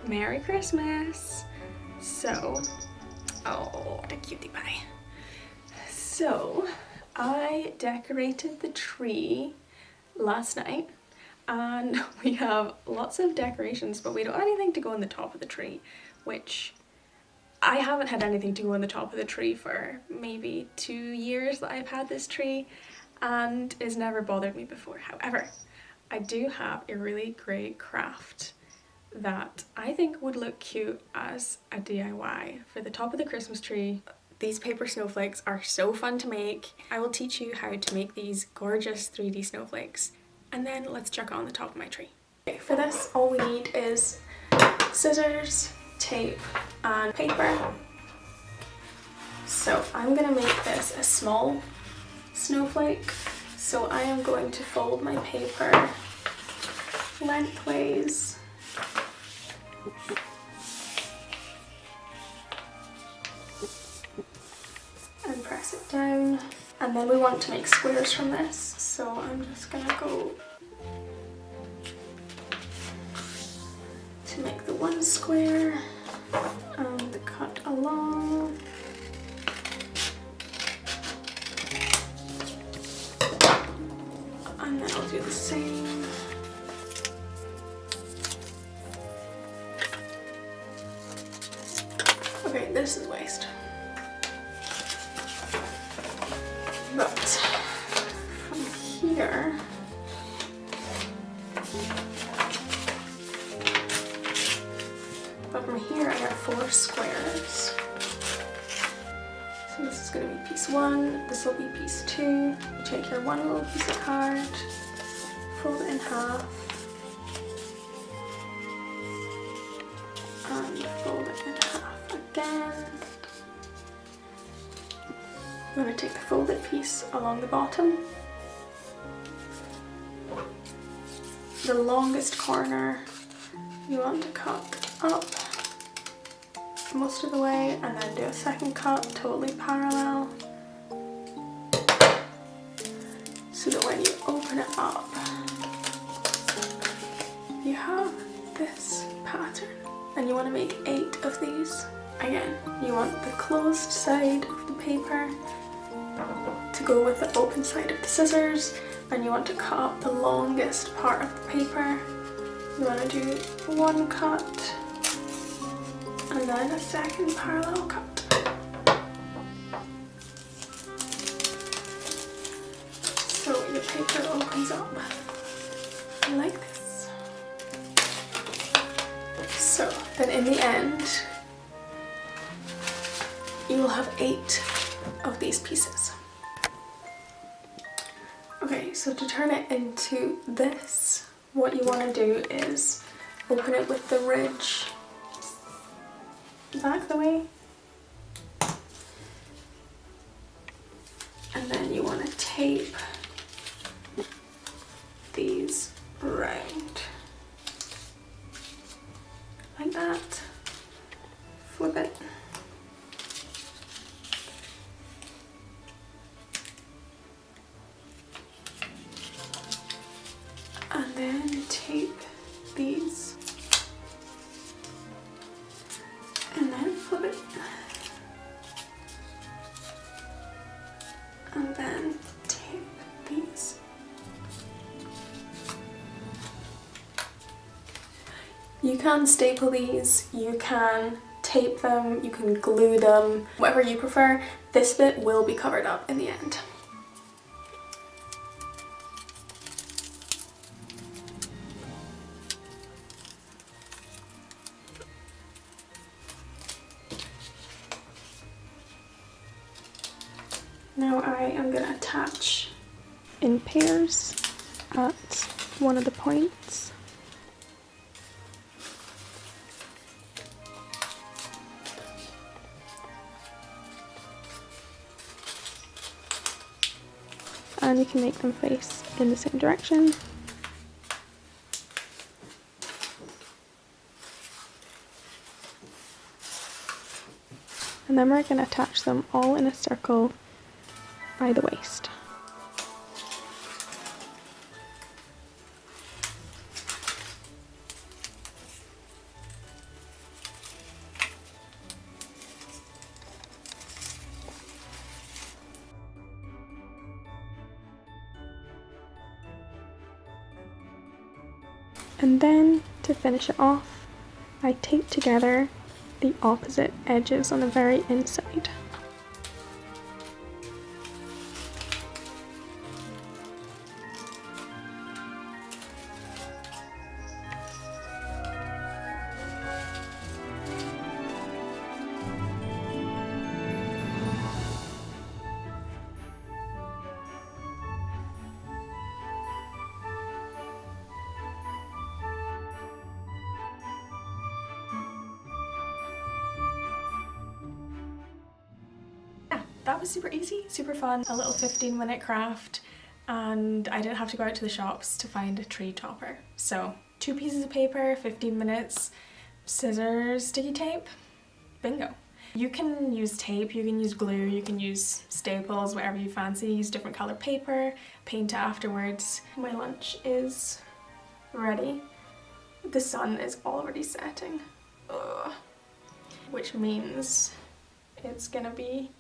Merry Christmas. So, oh, what a cutie pie. So, I decorated the tree last night and we have lots of decorations, but we don't have anything to go on the top of the tree, which I haven't had anything to go on the top of the tree for maybe 2 years that I've had this tree, and it's never bothered me before. However, I do have a really great craft that I think would look cute as a DIY for the top of the Christmas tree. These paper snowflakes are so fun to make. I will teach you how to make these gorgeous 3D snowflakes, and then let's chuck it on the top of my tree. Okay, for this all we need is scissors, tape and paper. So I'm gonna make this a small snowflake. So I am going to fold my paper lengthways and press it down, and then we want to make squares from this, so I'm just gonna go to make the one square and cut along. And then I'll do the same. Okay, this is waste. But from here, I got 4 squares. So this is going to be piece 1, this will be piece 2. You take your one little piece of card, fold it in half, and fold it in half again. I'm going to take the folded piece along the bottom. The longest corner you want to cut up most of the way, and then do a second cut totally parallel, so that when you open it up you have this pattern. And you want to make 8 of these. Again, you want the closed side of the paper to go with the open side of the scissors, and you want to cut up the longest part of the paper. You want to do one cut and then a second parallel cut. So your paper opens up like this. So then in the end, you will have 8 of these pieces. Okay, so to turn it into this, what you want to do is open it with the ridge back the way, and then you want to tape these round like that, flip it, and then tape these, and then flip it, and then tape these. You can staple these, you can tape them, you can glue them, whatever you prefer. This bit will be covered up in the end. Now I am going to attach in pairs at one of the points. And you can make them face in the same direction. And then we're going to attach them all in a circle by the waist. And then to finish it off, I tape together the opposite edges on the very inside. That was super easy, super fun, a little 15-minute craft, and I didn't have to go out to the shops to find a tree topper. So 2 pieces of paper, 15 minutes, scissors, sticky tape, bingo. You can use tape, you can use glue, you can use staples, whatever you fancy, use different colour paper, paint it afterwards. My lunch is ready. The sun is already setting, which means it's gonna be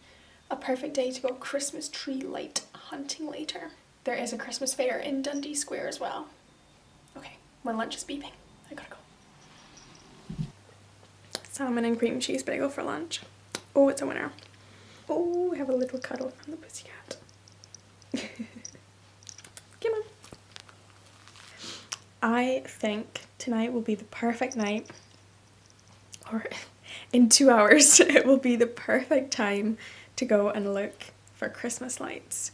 a perfect day to go Christmas tree light hunting later. There is a Christmas fair in Dundee Square as well. Okay, my lunch is beeping. I gotta go. Salmon and cream cheese bagel for lunch. Oh, it's a winner. Oh, I have a little cuddle from the pussycat. Come on. I think tonight will be the perfect night, or in 2 hours, it will be the perfect time to go and look for Christmas lights.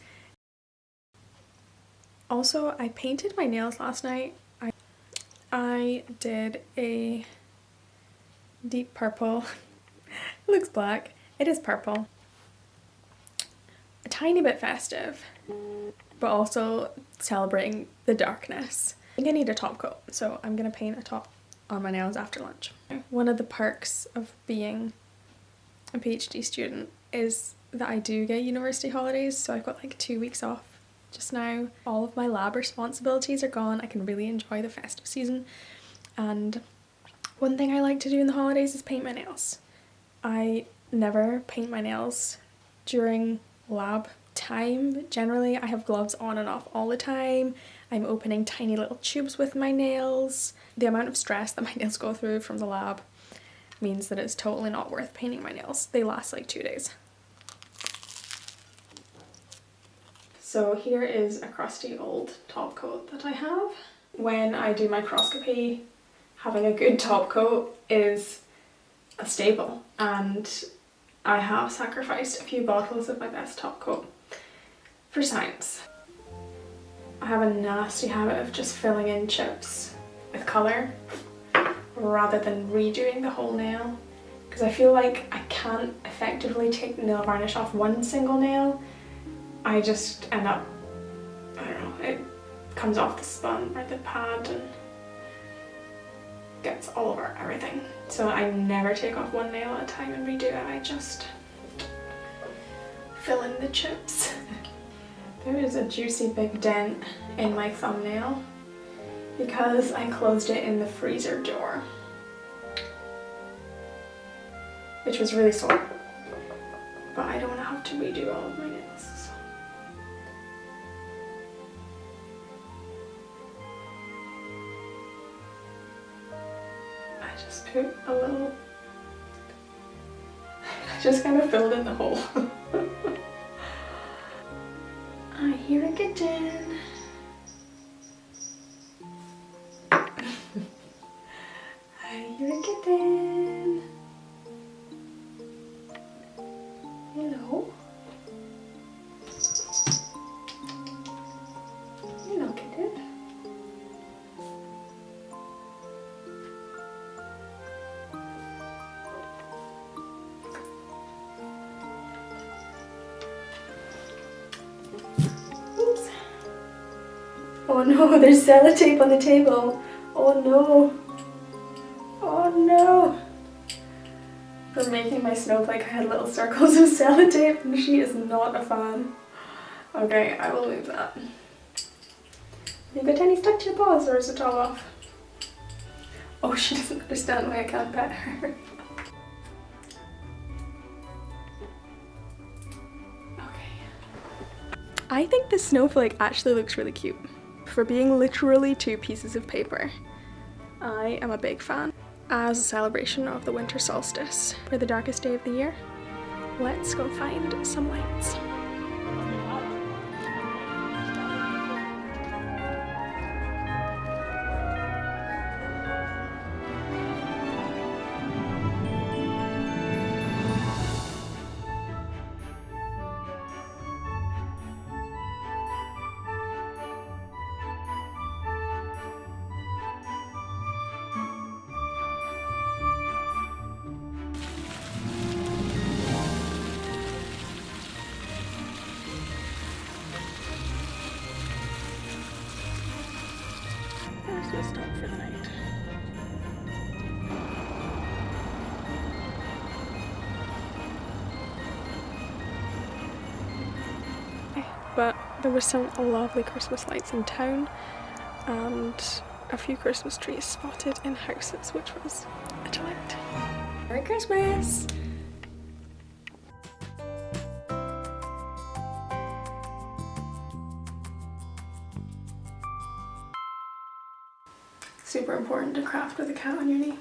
Also, I painted my nails last night. I did a deep purple. It looks black. It is purple. A tiny bit festive, but also celebrating the darkness. I think I need a top coat, so I'm gonna paint a top on my nails after lunch. One of the perks of being a PhD student is that I do get university holidays, so I've got like 2 weeks off just now. All of my lab responsibilities are gone. I can really enjoy the festive season, and one thing I like to do in the holidays is paint my nails. I never paint my nails during lab time, but generally I have gloves on and off all the time. I'm opening tiny little tubes with my nails. The amount of stress that my nails go through from the lab means that it's totally not worth painting my nails. They last like 2 days. So here is a crusty old top coat that I have. When I do microscopy, having a good top coat is a staple, and I have sacrificed a few bottles of my best top coat for science. I have a nasty habit of just filling in chips with colour rather than redoing the whole nail, because I feel like I can't effectively take the nail varnish off one single nail. I just end up, I don't know, it comes off the spun or the pad and gets all over everything. So I never take off one nail at a time and redo it. I just fill in the chips. There is a juicy big dent in my thumbnail because I closed it in the freezer door, which was really sore, but I don't want to have to redo all of my nails. So. I just put a little, I just kind of filled in the hole. I hear a kitten. I hear a kitten. Hello. Hello, kitten. Oops. Oh no, there's sellotape on the table. Oh no. Oh no. For making my snowflake, I had little circles of sellotape and she is not a fan. Okay, I will move that. Have you got any stuck to your paws or is it all off? Oh, she doesn't understand why I can't pet her. Okay. I think this snowflake actually looks really cute. For being literally 2 pieces of paper, I am a big fan. As a celebration of the winter solstice for the darkest day of the year, let's go find some lights. We'll stop for the night. But there was some lovely Christmas lights in town and a few Christmas trees spotted in houses, which was a delight. Merry Christmas! Super important to craft with a cat on your knee.